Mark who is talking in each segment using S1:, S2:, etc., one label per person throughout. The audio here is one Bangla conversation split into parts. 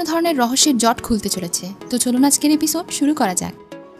S1: বিভিন্ন ধরনের রহস্যের জট খুলতে চলেছে। তো চলুন আজকের এপিসোড শুরু করা যাক।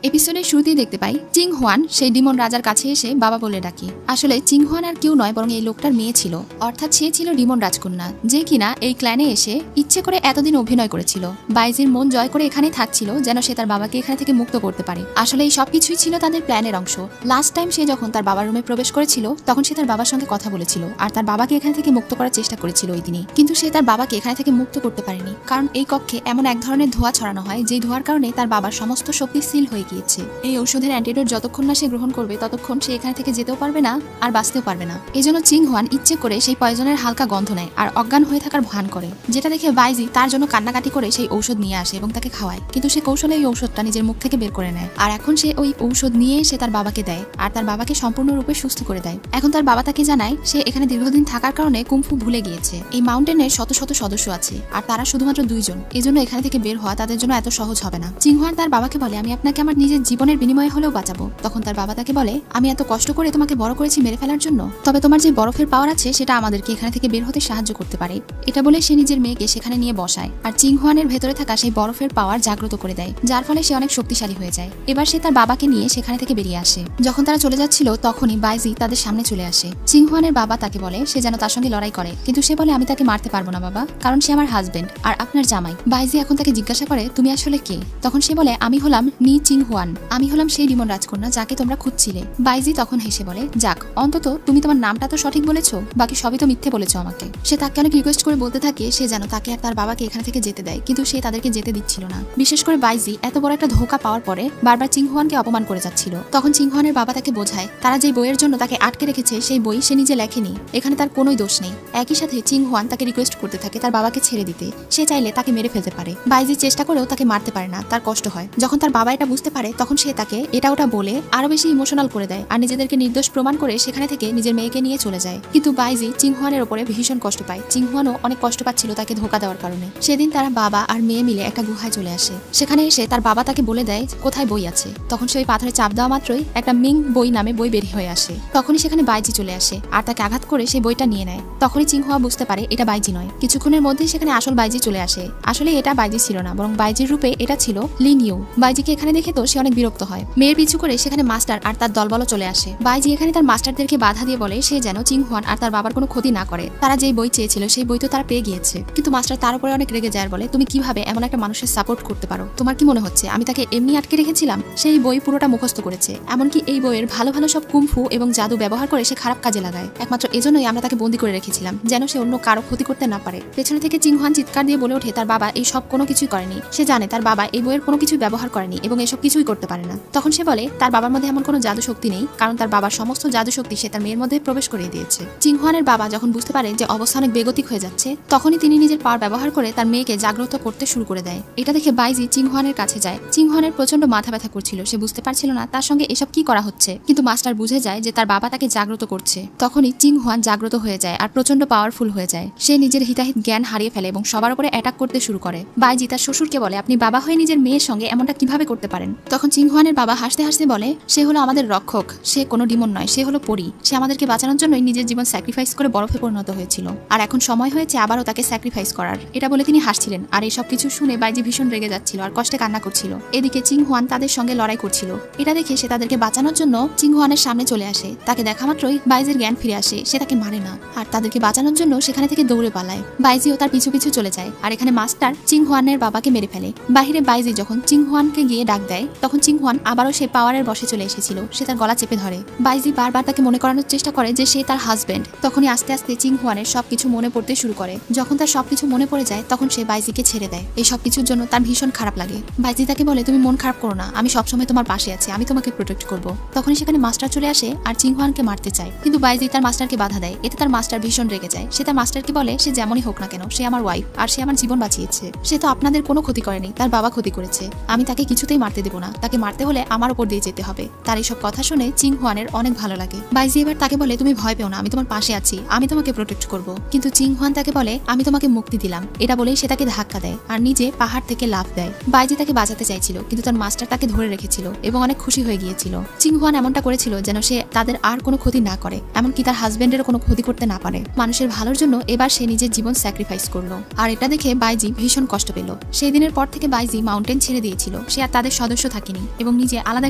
S1: এপিসোডের শুরুতেই দেখতে পাই চিং হোয়ান সেই ডিমন রাজার কাছে এসে বাবা বলে ডাকি। আসলে চিং হোয়ান আর কেউ নয়, বরং এই লোকটার মেয়ে ছিল, অর্থাৎ সে ছিল ডিমন রাজকন্যা, যে কিনা এই ক্ল্যানে এসে ইচ্ছে করে এতদিন অভিনয় করেছিল। বাইজির মন জয় করে এখানেই থাকছিল যেন সে তার বাবাকে এখানে থেকে মুক্ত করতে পারে। আসলে এই সবকিছুই ছিল তাদের প্ল্যানের অংশ। লাস্ট টাইম সে যখন তার বাবার রুমে প্রবেশ করেছিল তখন সে তার বাবার সঙ্গে কথা বলেছিল আর তার বাবাকে এখান থেকে মুক্ত করার চেষ্টা করেছিল ওই দিনই। কিন্তু সে তার বাবাকে এখানে থেকে মুক্ত করতে পারেনি, কারণ এই কক্ষে এমন এক ধরনের ধোঁয়া ছড়ানো হয় যে ধোঁয়ার কারণে তার বাবার সমস্ত শক্তি সিল হয়ে গিয়েছে। এই ঔষধের অ্যান্টিডোট যতক্ষণ না সে গ্রহণ করবে ততক্ষণ সে এখানে থেকে যেতেও পারবে না আর বাঁচতেও পারবে না। এই জন্য চিং হোয়ান ইচ্ছে করে সেই পয়জনের হালকা গন্ধ নেয় আর অজ্ঞান হয়ে থাকার ভান করে, যেটা দেখে বাইজি তার জন্য কান্নাকাটি করে সেই ঔষধ নিয়ে আসে এবং তাকে খাওয়ায়। কিন্তু সে কৌশলে এই ঔষধটা নিজের মুখ থেকে বের করে নেয় আর এখন সে ওই ঔষধ নিয়ে সে তার বাবাকে দেয় আর তার বাবাকে সম্পূর্ণরূপে সুস্থ করে দেয়। এখন তার বাবা তাকে জানায় সে এখানে দীর্ঘদিন থাকার কারণে কুংফু ভুলে গিয়েছে। এই মাউন্টেনের শত শত সদস্য আছে আর তারা শুধুমাত্র 2 জন, এই জন্য এখানে থেকে বের হওয়া তাদের জন্য এত সহজ হবে না। চিং হোয়ান তার বাবাকে বলে, আমি আপনাকে আমার নিজের জীবনের বিনিময়ে হলেও বাঁচাবো। তখন তার বাবা তাকে বলে, আমি এত কষ্ট করে তোমাকে বড় করেছি মেরে ফেলার জন্য, তবে তোমার যে বরফের পাওয়ার আছে সেটা আমাদেরকে এখানে থেকে বের হতে সাহায্য করতে পারে। এটা বলে সে নিজের মেয়েকে সেখানে নিয়ে বসায় আর চিং হোয়ানের ভেতরে থাকা সেই বরফের পাওয়ার জাগ্রত করে দেয়, যার ফলে সে অনেক শক্তিশালী হয়ে যায়। এবার সে তার বাবাকে নিয়ে সেখানে থেকে বেরিয়ে আসে। যখন তারা চলে যাচ্ছিল তখনই বাইজি তাদের সামনে চলে আসে। চিং হোয়ানের বাবা তাকে বলে সে যেন তার সঙ্গে লড়াই করে, কিন্তু সে বলে, আমি তাকে মারতে পারবো না বাবা, কারণ সে আমার হাজবেন্ড আর আপনার জামাই। বাইজি এখন তাকে জিজ্ঞাসা করে, তুমি আসলে কে? তখন সে বলে, আমি হলাম নি চিং হোয়ান, আমি হলাম সেই ডিমন রাজকন্যা যাকে তোমরা খুঁজছিলে। বাইজি তখন হেসে বলে, যাক অন্তত তুমি তোমার নামটা তো সঠিক বলেছো, বাকি সবই তো মিথ্যে বলেছো আমাকে। সে তাকে অনেক রিকোয়েস্ট করে বলতে থাকে সে যেন তাকে আর তার বাবাকে এখানে থেকে যেতে দেয়, কিন্তু সে তাদেরকে যেতে দিচ্ছিল না। বিশেষ করে বাইজি এত বড় একটা ধোঁকা পাওয়ার পরে বারবার চিং হোয়ানকে অপমান করে যাচ্ছিল। তখন চিং হোয়ানের বাবা তাকে বোঝায় তারা যে বইয়ের জন্য তাকে আটকে রেখেছে সেই বই সে নিজে লেখেনি, এখানে তার কোনোই দোষ নেই। একই সাথে চিং হোয়ান তাকে রিকোয়েস্ট করতে থাকে তার বাবাকে ছেড়ে দিতে, সে চাইলে তাকে মেরে ফেলতে পারে। বাইজি চেষ্টা করেও তাকে মারতে পারে না, তার কষ্ট হয়। যখন তার বাবা এটা বুঝতে পারে তখন সে তাকে এটা ওটা বলে আরো বেশি ইমোশনাল করে দেয় আর নিজেদেরকে নির্দোষ প্রমাণ করে সেখানে থেকে নিজের মেয়েকে নিয়ে চলে যায়। কিন্তু বাইজি চিং হোয়ানের উপরে ভীষণ কষ্ট পায়। চিং হোয়ানও অনেক কষ্ট পাচ্ছিল তাকে ধোঁকা দেওয়ার কারণে। সেদিন তারা বাবা আর মেয়ে মিলে একটা গুহায় চলে আসে। সেখানে এসে তার বাবা তাকে বলে দেয় কোথায় বই আছে। তখন সেই পাথরে চাপ দেওয়া মাত্রই একটা মিং বই নামে বই বের হয়ে আসে। তখনই সেখানে বাইজি চলে আসে আর তাকে আঘাত করে সেই বইটা নিয়ে নেয়। তখনই চিং হোয়া বুঝতে পারে এটা বাইজি নয়। কিছুক্ষণের মধ্যেই সেখানে আসল বাইজি চলে আসে। আসলে এটা বাইজি ছিল না, বরং বাইজির রূপে এটা ছিল লিন ইউ। বাইজিকে এখানে দেখে তো সে অনেক বিরক্ত হয়। মেয়ের পিছু করে সেখানে মাস্টার আর তার দলবলও চলে আসে। বাইজি এখানে তার মাস্টারদেরকে বাধা দিয়ে বলে সে যেন চিং হোয়ান আর তার বাবার কোনো ক্ষতি না করে। তারা যেই বই চেয়েছিল সেই বই তো তারা পেয়ে গিয়েছে, কিন্তু মাস্টার তার উপরে অনেক রেগে যায় আর বলে, তুমি কিভাবে এমন একটা মানুষের সাপোর্ট করতে পারো? তোমার কি মনে হচ্ছে আমি তাকে এমনি আটকে রেখেছিলাম? সেই বই পুরোটা মুখস্থ করেছে, এমনকি এই বইয়ের ভালো ভালো সব কুমফু এবং জাদু ব্যবহার করে সে খারাপ কাজে লাগায়। একমাত্র এজন্যই আমরা তাকে বন্দি করে রেখেছিলাম, যেন সে অন্য কারো ক্ষতি করতে না পারে। পেছনে থেকে চিং হোয়ান চিৎকার দিয়ে বলে ওঠে তার বাবা এই সব কোনো কিছুই করেনি। সে জানে তার বাবা এই বইয়ের কোনো কিছু ব্যবহার করেনি এবং এসব কিছুই করতে পারে না। তখন সে বলে তার বাবার মধ্যে এমন কোনো জাদু শক্তি নেই, কারণ তার বাবার সমস্ত জাদু শক্তি সে তার মেয়ের মধ্যে প্রবেশ করিয়ে দিয়েছে। চিং হোয়ানের বাবা যখন বুঝতে পারে যে অবস্থা অনেক বেগতিক হয়ে যাচ্ছে তখনই তিনি নিজের পাওয়ার ব্যবহার করে তার মেয়েকে জাগ্রত করতে শুরু করে দেয়। এটা দেখে বাইজি চিং হোয়ানের কাছে যায়। চিং হোয়ানের প্রচন্ড মাথা ব্যথা করছিল, সে বুঝতে পারছিল না তার সঙ্গে এসব কি করা হচ্ছে, কিন্তু মাস্টার বুঝে যায় যে তার বাবা তাকে জাগ্রত করছে। তখনই চিং হোয়ান জাগ্রত হয়ে যায় আর প্রচন্ড পাওয়ারফুল হয়ে যায়। সে নিজের হিতাহিত জ্ঞান হারিয়ে ফেলে এবং সবার উপরে অ্যাটাক করতে শুরু করে। বাইজি তার শ্বশুরকে বলে, আপনি বাবা হয়ে নিজের মেয়ের সঙ্গে এমনটা কিভাবে করতে পারেন? তখন চিং হোয়ানের বাবা হাসতে হাসতে বলে, সে হলো আমাদের রক্ষক, সে কোনো ডিমন নয়, সে হলো পরী। সে আমাদেরকে বাঁচানোর জন্যই নিজের জীবন স্যাক্রিফাইস করে বরফে পরিণত হয়েছিল আর এখন সময় হয়েছে আবারও তাকে স্যাক্রিফাইস করার। এটা বলে তিনি হাসছিলেন আর এই সব কিছু শুনে বাইজি ভীষণ রেগে যাচ্ছিল আর কষ্টে কান্না করছিল। এদিকে চিং হোয়ান তাদের সঙ্গে লড়াই করছিল। এটা দেখে সে তাদেরকে বাঁচানোর জন্য চিং হোয়ানের সামনে চলে আসে। তাকে দেখা মাত্রই বাইজির জ্ঞান ফিরে আসে, সে তাকে মারে না আর তাদেরকে বাঁচানোর জন্য সেখানে থেকে দৌড়ে পালায়। বাইজিও তার পিছু পিছু চলে যায় আর এখানে মাস্টার চিং হোয়ানের বাবাকে মেরে ফেলে। বাহিরে বাইজি যখন চিং হোয়ানকে গিয়ে ডাক দেয় তখন চিং হোয়ান আবারও সে পাওয়ারের বসে চলে এসেছিল। সে তার গলা চেপে ধরে। বাইজি বারবার তাকে মনে করানোর চেষ্টা করে যে সে তার হাজবেন্ড। তখনই আস্তে আস্তে চিং হোয়ানের সবকিছু মনে পড়তে শুরু করে। যখন তার সবকিছু মনে পড়ে যায় তখন সে বাইজিকে ছেড়ে দেয়। এই সবকিছুর জন্য তার ভীষণ খারাপ লাগে। বাইজি তাকে বলে, তুমি মন খারাপ করো না, আমি সবসময় তোমার পাশে আছি, আমি তোমাকে প্রোটেক্ট করব। তখনই সেখানে মাস্টার চলে আসে আর চিং হোয়ানকে মারতে চায়, কিন্তু বাইজি তার মাস্টারকে বাধা দেয়। এতে তার মাস্টার ভীষণ রেগে যায়। সে তার মাস্টারকে বলে, সে যেমনই হোক না কেন সে আমার ওয়াইফ আর সে আমার জীবন বাঁচিয়েছে। সে তো আপনাদের কোনো ক্ষতি করেনি, তার বাবা ক্ষতি করেছে, আমি তাকে কিছুতেই মারতে দেব না, তাকে মারতে হলে আমার উপর দিয়ে যেতে হবে। তার এইসব কথা শুনে চিং হোয়ানের অনেক ভালো লাগে। বাইজি এবার তাকে বলে তুমি ভয় পেও না, আমি তোমার পাশে আছি, আমি তোমাকে প্রোটেক্ট করব। কিন্তু চিং হোয়ান তাকে বলে আমি তোমাকে মুক্তি দিলাম। এটা বলেই সে তাকে ধাক্কা দেয় আর নিজে পাহাড় থেকে লাফ দেয়। বাইজি তাকে বাঁচাতে চাইছিল কিন্তু তার মাস্টার তাকে ধরে রেখেছিল এবং অনেক খুশি হয়ে গিয়েছিল। চিং হোয়ান এমনটা করেছিল যেন সে তাদের আর কোনো ক্ষতি না করে, এমনকি তার হাজবেন্ডেরও কোনো ক্ষতি করতে না পারে। মানুষের ভালোর জন্য এবার সে নিজের জীবন স্যাক্রিফাইস করলো। আর এটা দেখে বাইজি ভীষণ কষ্ট পেল। সেই দিনের পর থেকে বাইজি মাউন্টেন ছেড়ে দিয়েছিল, সে আর তাদের সদস্য থাকেনি এবং নিজে আলাদা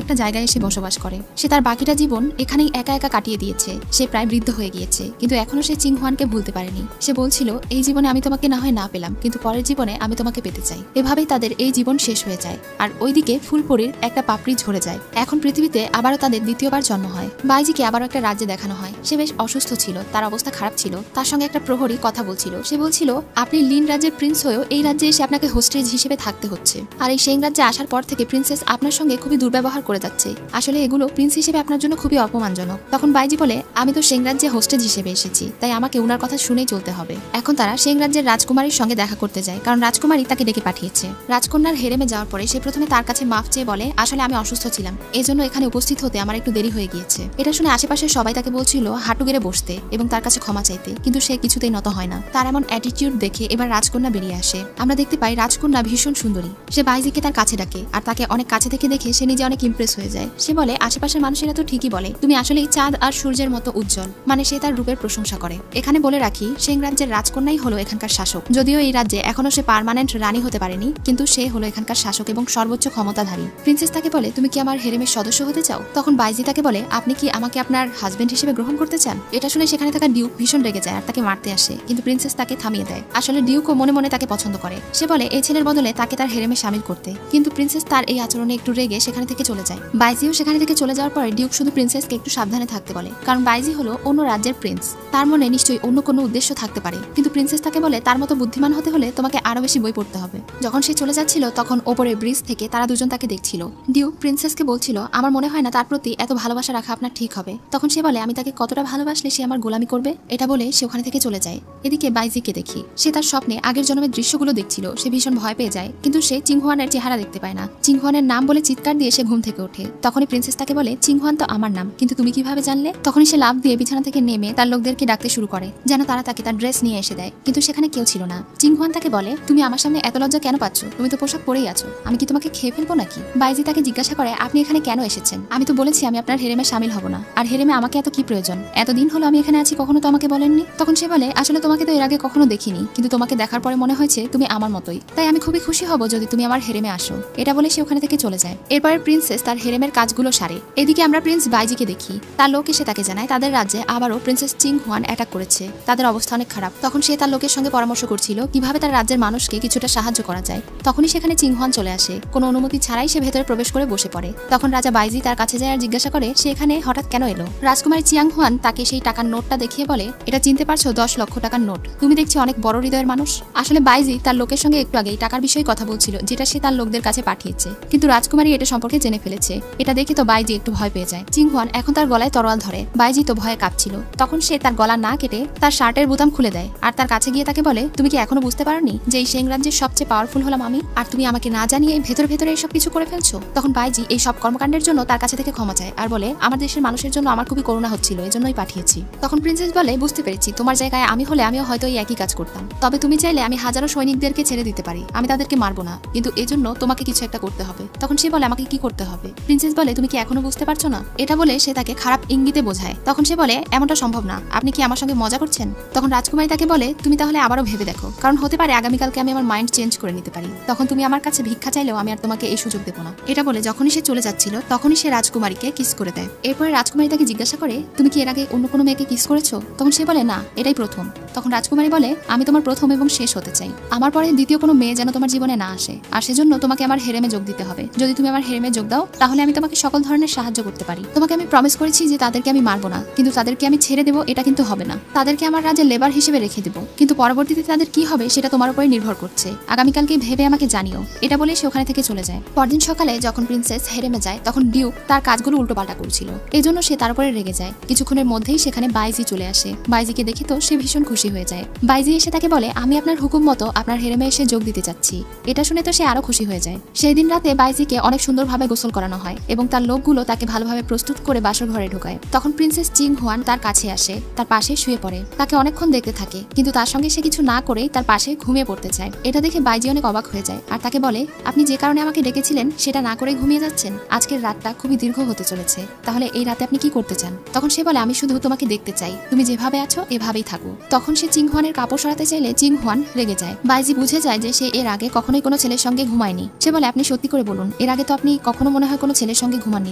S1: একটা জায়গায় এসে বসবাস করে। সে তার বাকিটা জীবন এখানেই একা একা কাটিয়ে দিয়েছে। সে প্রায় বৃদ্ধ হয়ে গিয়েছে কিন্তু এখনো সে চিং হোয়ানকে ভুলতে পারেনি। সে বলছিল এই জীবনে আমি তোমাকে না হয় না পেলাম কিন্তু পরের জীবনে আমি তোমাকে পেতে চাই। এভাবেই তাদের এই জীবন শেষ হয়ে যায় আর ওইদিকে ফুলপরির একটা পাপড়ি ঝরে যায়। এখন পৃথিবীতে আবারও তাদের দ্বিতীয়বার জন্ম হয়। বাইজিকে আবারও একটা রাজ্যে দেখানো হয়। সে বেশ অসুস্থ ছিল, তার অবস্থা খারাপ ছিল। তার সঙ্গে একটা প্রহরী কথা বলছিল। সে বলছিল আপনি লিন রাজ্যের প্রিন্স হয়েও এই রাজ্যে এসে আপনাকে হোস্টেজ হিসেবে থাকতে হচ্ছে। আর এই সেং রাজ্যে আসার পর থেকে প্রিন্সেস আপনার সঙ্গে খুবই দুর্ব্যবহার করে যাচ্ছে। আসলে এগুলো প্রিন্স হিসেবে আপনার জন্য খুবই অপমানজনক। তখন বাইজি বলে আমি তো সেং রাজ্যে হোস্টেজ হিসেবে এসেছি, তাই আমাকে উনার কথা শুনেই চলতে হবে। এখন তারা সেং রাজ্যের রাজকুমারীর সঙ্গে দেখা করতে যায় কারণ রাজকুমারী তাকে ডেকে পাঠিয়েছে। রাজকন্যার হেরেমে যাওয়ার পরে সে প্রথমে তার কাছে মাফ চেয়ে বলে আসলে আমি অসুস্থ ছিলাম, এজন্য এখানে উপস্থিত হতে আমার একটু দেরি হয়ে গিয়েছে। এটা শুনে আশেপাশে সবাই তাকে বলছিল হাঁটু গেড়ে বসতে এবং তার কাছে ক্ষমা চাইতে, কিন্তু সে কিছুতেই নত হয় না। তার এমন অ্যাটিটিউড দেখে এবার রাজকন্যা বেরিয়ে আসে। আমরা দেখতে পাই রাজকন্যা ভীষণ সুন্দরী। সে বাইজিকে তার কাছে ডাকে আর তাকে অনেক কাছে থেকে দেখে সে নিজে অনেক ইমপ্রেস হয়ে যায়। সে বলে আশেপাশের মানুষেরা তো ঠিকই বলে তুমি আসলেই চাঁদ আর সূর্যের মতো উজ্জ্বল, মানে সে তার রূপের প্রশংসা করে। এখানে বলে রাখি সেং রাজ্যের রাজকন্যাই হলো এখানকার শাসক। যদিও এই রাজ্যে এখনো সে পার্মানেন্ট রানী হতে পারেনি, কিন্তু সে হলো এখানকার শাসক এবং সর্বোচ্চ ক্ষমতাধারী। প্রিন্সেস তাকে বলে তুমি কি আমার হেরেমের সদস্য হতে চাও? তখন বাইজি তাকে বলে আপনি কি আমাকে আপনার হাজবেন্ড হিসেবে গ্রহণ করতে চান? এটা শুনে সেখানে থাকা ডিউক ভীষণ রেগে যায় আর তাকে মারতে আসে, কিন্তু প্রিন্সেস তাকে থামিয়ে দেয়। আসলে ডিউকও মনে মনে তাকে পছন্দ করে। সে বলে এই ছেলের বদলে তাকে তার হেরেমে শামিল করতে, কিন্তু প্রিন্সেস তার এই আচরণে একটু রেগে সেখানে থেকে চলে যায়। বাইজিও সেখানে থেকে চলে যাওয়ার পরে ডিউক শুধু প্রিন্সেসকে একটু সাবধানে থাকতে বলে, কারণ বাইজি হলো অন্য রাজ্যের প্রিন্স, তার মনে নিশ্চয়ই অন্য কোনো উদ্দেশ্য থাকতে পারে। কিন্তু প্রিন্সেস তাকে বলে তার মতো বুদ্ধিমান হতে হলে তোমাকে আরো বেশি বই পড়তে হবে। যখন সে চলে যাচ্ছিল তখন ওপরে ব্রিজ থেকে তারা দুজন তাকে দেখছিল। ডিউক প্রিন্সেসকে বলছিল আমার মনে হয় না তার প্রতি এত ভালোবাসা রাখা আপনার ঠিক হবে। তখন সে বলে আমি তাকে কতটা ভালোবাসলে সে আমার গোলামি করবে। এটা বলে সে ওখানে থেকে চলে যায়। এদিকে বাইজিকে দেখি, সে তার স্বপ্নে আগের জন্মের দৃশ্যগুলো দেখছিল। সে ভীষণ ভয় পেয়ে যায়, কিন্তু সে চিং হোয়ানের চেহারা দেখতে পায় না। চিং হোয়ানের নাম বলে চিৎকার দিয়ে সে ঘুম থেকে ওঠে। তখনই প্রিন্সেস তাকে বলে চিং হোয়ান তো আমার নাম, কিন্তু তুমি কিভাবে জানলে? তখনই সে লাফ দিয়ে বিছানা থেকে নেমে তার লোকদেরকে ডাকতে শুরু করে যেন তারা তাকে তার ড্রেস নিয়ে এসে দেয়, কিন্তু সেখানে কেউ ছিল না। চিং হোয়ান তাকে বলে তুমি আমার সামনে এত লজ্জা কেন পাচ্ছ? তুমি তো পোশাক পরেই আছো, আমি কি তোমাকে খেয়ে ফেলবো নাকি? বাইজি তাকে জিজ্ঞাসা করে আপনি এখানে কেন এসেছেন? আমি তো বলেছি আমি আপনার হেরেমে শামিল হব না, আর হেরেমে আমাকে এত কি প্রয়োজন? এতদিন হলো আমি এখানে আছি, কখনো তো আমাকে বলেননি। তখন সে বলে আসলে তোমাকে তো এর আগে কখনো দেখিনি, কিন্তু তোমাকে দেখার পরে মনে হয়েছে তুমি আমার মতোই, তাই আমি খুবই খুশি হব যদি তুমি আমার হেরেমে আসো। এটা বলে সে ওখানে থেকে চলে যায়। এরপর প্রিন্সেস তার হেরেমের কাজগুলো সারে। এদিকে আমরা প্রিন্স বাইজিকে দেখি, তার লোক এসে তাকে জানায় তাদের রাজ্যে আবারও প্রিন্সেস চিং হোয়ান অ্যাটাক করেছে, তাদের অবস্থা অনেক খারাপ। তখন সে তার লোকের সঙ্গে পরামর্শ করছিল কিভাবে তার রাজ্যের মানুষকে কিছুটা সাহায্য করা যায়। তখনই সেখানে চিং হোয়ান চলে আসে। কোনো অনুমতি ছাড়াই সে ভেতরে প্রবেশ করে বসে পড়ে। তখন রাজা বাইজি তার কাছে যায় আর জিজ্ঞাসা করে সে এখানে হঠাৎ কেন এলো। রাজকুমারী চিয়াং হোয়ান তাকে সেই টাকার নোটটা দেখিয়ে বলে এটা চিনতে পারছো 10 লক্ষ টাকার নোট, তুমি দেখছি অনেক বড় হৃদয়ের মানুষ। আসলে বাইজি তার লোকের সঙ্গে একটু আগেই টাকার বিষয়ে কথা বলছিল যেটা সে তার লোকদের কাছে পাঠিয়েছে, কিন্তু রাজকুমারী এটা সম্পর্কে জেনে ফেলেছে। এটা দেখে তো বাইজি একটু ভয় পেয়ে যায়। চিং হোয়ান এখন তার গলায় তরোয়াল ধরে। বাইজি তো ভয়ে কাঁপছিল। তখন সে তার গলা না কেটে তার শার্টের বোতাম খুলে দেয় আর তার কাছে গিয়ে তাকে বলে তুমি কি এখনো বুঝতে পারোনি যে এই সেং রাজ্যের সবচেয়ে পাওয়ারফুল হলাম আমি, আর তুমি আমাকে না জানিয়ে ভেতরে ভেতরে এইসব কিছু করে ফেলছো। তখন বাইজি এই সব কর্মকাণ্ডের জন্য তার কাছে থেকে ক্ষমা চায় আর বলে আমার দেশের মানুষের জন্য আমার খুবই করুণা হচ্ছিল, এজন্যই পাঠিয়েছি। তখন প্রিন্সেস বলে বুঝতে পেরেছি, তোমার জায়গায় আমি হলে আমিও হয়তো এই একই কাজ করতাম, তবে তুমি চাইলে আমি হাজারো সৈনিকদেরকে ছেড়ে দিতে পারি, আমি তাদেরকে মারবো না, কিন্তু এজন্য তোমাকে কিছু একটা করতে হবে। তখন সে বলে আমাকে কি করতে হবে? প্রিন্সেস বলে তুমি কি এখনো বুঝতে পারছো না? এটা বলে সে তাকে খারাপ ইঙ্গিতে বোঝায়। তখন সে বলে এমনটা সম্ভব না, আপনি কি আমার সঙ্গে মজা করছেন? তখন রাজকুমারী তাকে বলে তুমি তাহলে আবারও ভেবে দেখো, কারণ হতে পারে আগামীকালকে আমি আমার মাইন্ড চেঞ্জ করে নিতে পারি, তখন তুমি আমার কাছে ভিক্ষা চাইলেও আমি আর তোমাকে এই সুযোগ দেবো না। এটা বলে যখনই সে চলে যাচ্ছিল তখনই সে রাজকুমারীকে কিস করে দেয়। এরপরে রাজকুমারী তাকে জিজ্ঞাসা করে তুমি কি এর আগে অন্য কোনো মেয়েকে কিস করেছো? তখন সে বলে না, এটাই প্রথম। তখন রাজকুমারী বলে আমি তোমার প্রথম এবং শেষ হতে চাই, আমার পরে দ্বিতীয় কোনো মেয়ে যেন তোমার জীবনে না আসে, আর সেজন্য তোমাকে আমার হেরেমে যোগ দিতে হবে। যদি তুমি আমার হেরেমে যোগ দাও তাহলে আমি তোমাকে সকল ধরনের সাহায্য করতে পারি। তোমাকে আমি প্রমিস করেছি যে তাদেরকে আমি মারবো না, কিন্তু তাদেরকে আমি ছেড়ে দেবো এটা কিন্তু হবে না। তাদেরকে আমার রাজ্যে লেবার হিসেবে রেখে দেবো, কিন্তু পরবর্তীতে তাদের কি হবে সেটা তোমার উপরে নির্ভর করছে। আগামীকালকে ভেবে আমাকে জানিও। এটা বলে সে ওখানে থেকে চলে যায়। পরদিন সকালে যখন প্রিন্সেস হেরেমে যায় তখন ডিউক তার কাজগুলো উল্টোপাল্টা করছিল, এজন্য সে তার উপরে রেগে যায়। কিছুক্ষণের মধ্যেই সেখানে বাইজি চলে আসে। বাইজিকে দেখে তো সে ভীষণ খুশি হয়ে যায়। বাইজি এসে তাকে বলে আমি আপনার হুকুম মতো আপনার হেরেমে এসে যোগ দিতে চাচ্ছি। এটা শুনে তো সে আরো খুশি হয়ে যায়। সেই দিন রাতে বাইজি বাইজিকে অনেক সুন্দরভাবে গোসল করানো হয় এবং তার লোকগুলো তাকে ভালোভাবে প্রস্তুত করে বাসর ঘরে ঢোকায়। তখন প্রিন্সেস চিং হোয়ান তার কাছে আসে, তার পাশে শুয়ে পড়ে, তাকে অনেকক্ষণ দেখতে থাকে, কিন্তু তার সঙ্গে সে কিছু না করেই তার পাশে ঘুমিয়ে পড়তে চায়। এটা দেখে বাইজি অনেক অবাক হয়ে যায় আর তাকে বলে, আপনি যে কারণে আমাকে ডেকেছিলেন সেটা না করে ঘুমিয়ে যাচ্ছেন। আজকের রাতটা খুবই দীর্ঘ হতে চলেছে, তাহলে এই রাতে আপনি কি করতে চান? তখন সে বলে, আমি শুধু তোমাকে দেখতে চাই, তুমি যেভাবে আছো এভাবেই থাকো। তখন সে চিং হোয়ানের কাপড় সরাতে চাইলে চিং হোয়ান রেগে যায়। বাইজি বুঝে যায় যে সে এর আগে কখনোই কোনো ছেলের সঙ্গে ঘুমায়নি। সে বলে, আপনি সত্যি করে বলুন, এর আগে তো আপনি কখনো মনে হয় কোনো ছেলের সঙ্গে ঘুমাননি,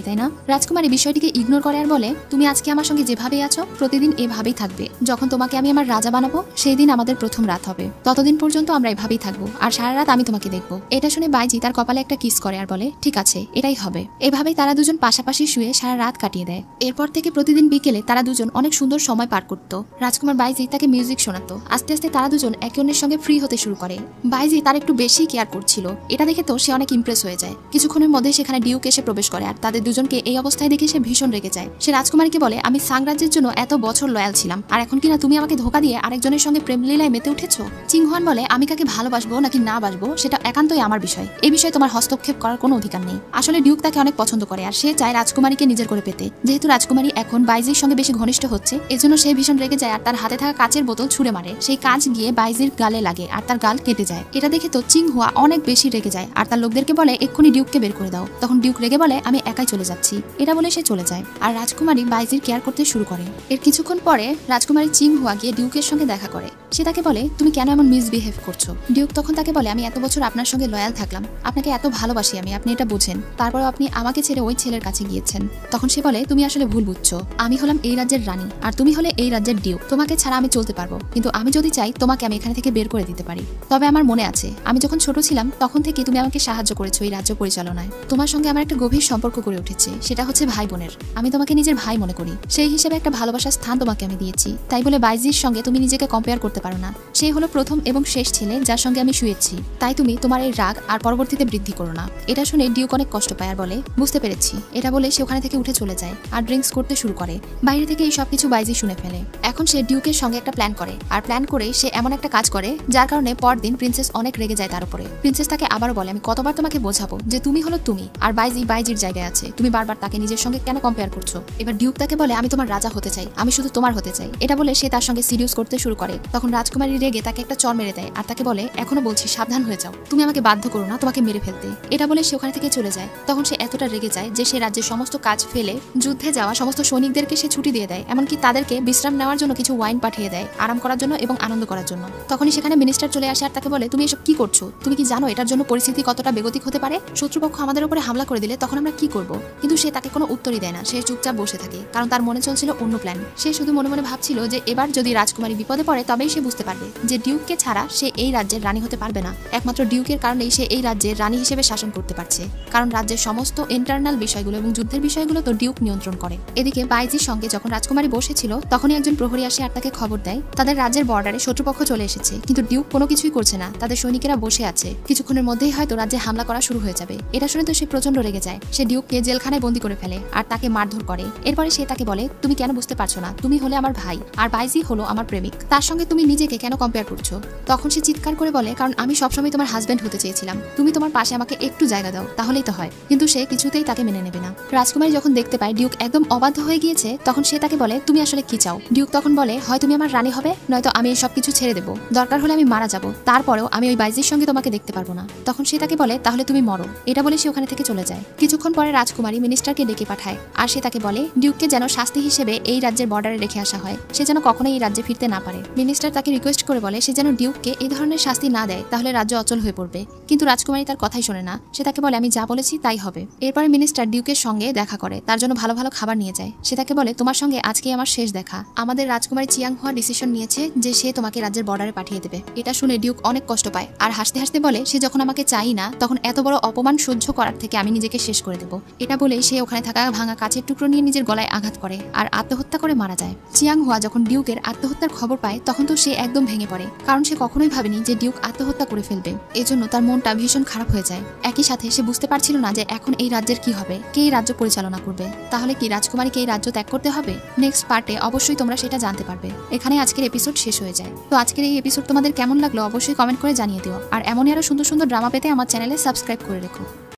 S1: তাই না? রাজকুমারী বিষয়টিকে ইগনোর করে আর বলে, তুমি আজকে আমার সঙ্গে যেভাবেই আছো প্রতিদিন এভাবেই থাকবে। যখন তোমাকে আমি আমার রাজা বানাবো সেই দিন আমাদের প্রথম রাত হবে, ততদিন পর্যন্ত আমরা এভাবেই থাকবো আর সারা রাত আমি তোমাকে দেখবো। এটা শুনে বাইজি তার কপালে একটা কিস করে আর বলে, ঠিক আছে, এটাই হবে। এভাবেই তারা দুজন পাশাপাশি শুয়ে সারা রাত কাটিয়ে দেয়। এরপর থেকে প্রতিদিন বিকেলে তারা দুজন অনেক সুন্দর সময় পার করতো। রাজকুমার বাইজি তাকে মিউজিক শোনাতো। আস্তে আস্তে তারা দুজন একে অন্যের সঙ্গে ফ্রি হতে শুরু করে। বাইজি তার একটু বেশি কেয়ার করছিল, এটা দেখে তো সে অনেক ইমপ্রেস হয়ে যায়। কিছুক্ষণের মধ্যে সেখানে ডিউক এসে প্রবেশ করে আর তাদের দুজনকে এই অবস্থায় দেখে সে ভীষণ রেগে যায়। সে রাজকুমারীকে বলে, আমি সাংরাজ্যের জন্য এত বছর লয়াল ছিলাম আর এখন কিনা তুমি আমাকে ধোকা দিয়ে আরেকজনের সঙ্গে প্রেম লীলায় মেতে উঠেছো। চিং হোয়ান বলে, আমি কাকে ভালোবাসবো নাকি না বাসবো সেটা একান্তই আমার বিষয়, এই বিষয়ে তোমার হস্তক্ষেপ করার কোনো অধিকার নেই। আসলে ডিউক তাকে অনেক পছন্দ করে আর সে চায় রাজকুমারীকে নিজের করে পেতে। যেহেতু রাজকুমারী এখন বাইজির সঙ্গে বেশি ঘনিষ্ঠ হচ্ছে, এজন্য সে ভীষণ রেগে যায় আর তার হাতে থাকা কাচের বোতল ছুঁড়ে মারে। সেই কাঁচ গিয়ে বাইজির গালে লাগে আর তার গাল কেটে যায়। এটা দেখে তো চিং হুয়া অনেক বেশি রেগে যায় আর তার লোকদেরকে বলে, এক্ষুনি ডিউককে বের করে দাও। তখন ডিউক রেগে বলে, আমি একাই চলে যাচ্ছি। এটা বলে সে চলে যায় আর রাজকুমারী বাইজির কেয়ার করতে শুরু করে। এর কিছুক্ষণ পরে রাজকুমারী চিং হুয়া গিয়ে ডিউকের সঙ্গে দেখা করে। সে তাকে বলে, তুমি কেন এমন মিসবিহেভ করছো? ডিউক তখন তাকে বলে, আমি এত বছর আপনার সঙ্গে লয়াল থাকলাম, আপনাকে এত ভালোবাসি আমি, আপনি এটা বুঝেন, তারপরেও আপনি আমাকে ছেড়ে ওই ছেলের কাছে গিয়েছেন। তখন সে বলে, তুমি আসলে ভুল বুঝছো, আমি হলাম এই রাজ্যের রানী আর তুমি হলে এই রাজ্যের ডিউক। তোমাকে ছাড়া আমি চলতে পারবো, কিন্তু আমি যদি চাই তোমাকে আমি এখানে থেকে বের করে দিতে পারি। তবে আমার মনে আছে, আমি যখন ছোট ছিলাম তখন থেকে তুমি আমাকে সাহায্য করেছো এই রাজ্য পরিচালনায়। তোমার সঙ্গে আমার একটা গভীর সম্পর্ক গড়ে উঠেছে, সেটা হচ্ছে ভাই বোনের। আমি তোমাকে নিজের ভাই মনে করি, সেই হিসেবে একটা ভালোবাসার স্থান তোমাকে আমি দিয়েছি। তাই বলে বাইজির সঙ্গে তুমি নিজেকে কম্পেয়ার করতে পারো না। সেই হলো প্রথম এবং শেষ ছেলে যার সঙ্গে আমি শুয়েছি। তাই তুমি তোমার এই রাগ আর পরবর্তীতে বৃদ্ধি করো না। এটা শুনে ডিউক অনেক কষ্ট পায় আর বলে, বুঝতে পেরেছি। এটা বলে সে ওখানে থেকে উঠে চলে যায় আর ড্রিঙ্কস করতে শুরু করে। বাইরে থেকে এই সবকিছু বাইজি শুনে ফেলে। এখন সে ডিউকের সঙ্গে একটা প্ল্যান করে আর প্ল্যান করে সে এমন একটা কাজ করে যার কারণে পরদিন প্রিন্সেস অনেক রেগে যায় তার উপরে। প্রিন্সেস তাকে আবার বলে, আমি কতবার তোমাকে বোঝাবো যে তুমি হলো তুমি আর বাইজি বাইজির জায়গায় আছে, তুমি বারবার তাকে নিজের সঙ্গে কেন কম্পেয়ার করছো? এবার ডিউক তাকে বলে, আমি তোমার রাজা হতে চাই, আমি শুধু তোমার হতে চাই। এটা বলে সে তার সঙ্গে সিরিয়াস করতে শুরু করে। তখন রাজকুমারী রেগে তাকে একটা চড় মেরে দেয় আর তাকে বলে, এখনো বলছি সাবধান হয়ে যাও, তুমি আমাকে বাধ্য করো না তোমাকে মেরে ফেলতে। এটা বলে সে ওখানে থেকে চলে যায়। তখন সে এতটা রেগে যায় যে সে রাজ্যের সমস্ত কাজ ফেলে যুদ্ধে যাওয়া সমস্ত সৈনিকদেরকে সে ছুটি দিয়ে দেয়, এমনকি তাদেরকে বিশ্রাম নেওয়ার জন্য কিছু ওয়াইন পাঠিয়ে দেয়, আরাম করার জন্য এবং আনন্দ করার জন্য। তখনই সেখানে মিনিস্টার চলে আসে আর তাকে বলে, তুমি এসব কি করছো? তুমি কি জানো এটার জন্য পরিস্থিতি কতটা বেগতিক হতে পারে? শত্রুপক্ষ আমাদের উপরে হামলা করে দিলে তখন আমরা কি করব? কিন্তু সে তাকে কোনো উত্তরই দেয় না, সে চুপচাপ বসে থাকে, কারণ তার মনে চলছিল অন্য প্ল্যান। সে শুধু মনে মনে ভাবছিল যে এবার যদি রাজকুমারী বিপদে পড়ে তবেই সে বুঝতে পারবে যে ডিউককে ছাড়া সে এই রাজ্যের রানী হতে পারবে না। একমাত্র ডিউকের কারণেই সে এই রাজ্যের রানী হিসেবে শাসন করতে পারছে, কারণ রাজ্যের সমস্ত ইন্টারনাল বিষয়গুলো এবং যুদ্ধের বিষয়গুলো তো ডিউক নিয়ন্ত্রণ করে। এদিকে বাইজির সঙ্গে যখন রাজকুমারী বসেছিল তখনই একজন প্রহরী আসে আর তাকে খবর দেয় তাদের রাজ্যের বর্ডারে শত্রুপক্ষ চলে এসেছে, কিন্তু ডিউক কোনো কিছুই করছে না, তাদের সৈনিকেরা বসে আছে, কিছুক্ষণের মধ্যেই হয়তো রাজ্যে হামলা করা শুরু হয়ে যাবে। এটা শুনে তো সে প্রচন্ড রেগে যায়। সে ডিউককে জেলখানায় বন্দী করে ফেলে আর তাকে মারধর করে। এরপরে সে তাকে বলে, তুমি কেন বুঝতে পারছো না? তুমি হলে আমার ভাই আর বাইজি হলো আমার প্রেমিক, তার সঙ্গে তুমি নিজেকে কেন কম্পেয়ার করছো? তখন সে চিৎকার করে বলে, কারণ আমি সবসময় তোমার হাজবেন্ড হতে চেয়েছিলাম, তুমি তোমার পাশে আমাকে একটু জায়গা দাও তাহলেই তো হয়। কিন্তু সে কিছুতেই তাকে মেনে নেবে না। রাজকুমারী যখন দেখতে পায় ডিউক একদম অবাধ্য হয়ে গিয়েছে তখন সে তাকে বলে, তুমি আসলে কি চাও? ডিউক তখন বলে, হয় তুমি আমার রানী হবে নয়তো আমি এই সবকিছু ছেড়ে দেবো, দরকার হলে আমি মারা যাবো, তারপরেও আমি ওই বাইজির সঙ্গে তোমাকে দেখতে পারবো না। তখন সে তাকে বলে, তাহলে তুমি মরো। এটা বলে সে ওখানে থেকে চলে যায়। কিছুক্ষণ পরে রাজকুমারী মিনিস্টারকে ডেকে পাঠায় আর সে তাকে বলে, ডিউককে যেন শাস্তি হিসেবে এই রাজ্যের বর্ডারে রেখে আসা হয়, সে যেন কখনোই এই রাজ্যে ফিরতে না পারে। মিনিস্টার তাকে রিকোয়েস্ট করে বলে সে যেন ডিউককে এই ধরনের শাস্তি না দেয়, তাহলে রাজ্য অচল হয়ে পড়বে। কিন্তু রাজকুমারী তার কথাই শোনে না। সে তাকে বলে, আমি যা বলেছি তাই হবে। এরপরে মিনিস্টার ডিউকের সঙ্গে দেখা করে, তার জন্য ভালো ভালো খাবার নিয়ে যায়। সে তাকে বলে, তোমার সঙ্গে আজকে আমার শেষ দেখা, আমাদের রাজকুমারী চিয়াং হুয়া ডিসিশন নিয়েছে যে সে তোমাকে রাজ্যের বর্ডারে পাঠিয়ে দেবে। এটা শুনে ডিউক অনেক কষ্ট পায় আর হাসতে হাসতে বলে, সে যখন আমাকে চাই না তখন এত বড় অপমান সহ্য করার থেকে আমি নিজেকে শেষ করে দেবো। এটা বলে সে ওখানে থাকা ভাঙা কাচের টুকরো নিয়ে নিজের গলায় আঘাত করে আর আত্মহত্যা করে মারা যায়। চিয়াং হুয়া যখন ডিউকের আত্মহত্যার খবর পায় তখন তো সে একদম ভেঙে পড়ে, কারণ সে কখনোই ভাবেনি যে ডিউক আত্মহত্যা করে ফেলবে। এজন্য তার মনটা ভীষণ খারাপ হয়ে যায়। একই সাথে সে বুঝতে পারছিল না যে এখন এই রাজ্যের কি হবে, কে এই রাজ্য পরিচালনা করবে। তাহলে কি রাজকুমারীকে এই রাজ্য ত্যাগ করতে হবে? নেক্সট পার্টে অবশ্যই তোমরা সেটা জানতে পারবে। এখানে আজকের এপিসোড শেষ হয়ে যায়। তো আজকের এই এপিসোড তোমাদের কেমন লাগলো অবশ্যই কমেন্ট করে জানিয়ে দিও। আর এমনই আরো সুন্দর সুন্দর ড্রামা পেতে আমার চ্যানেলে সাবস্ক্রাইব করে রেখো।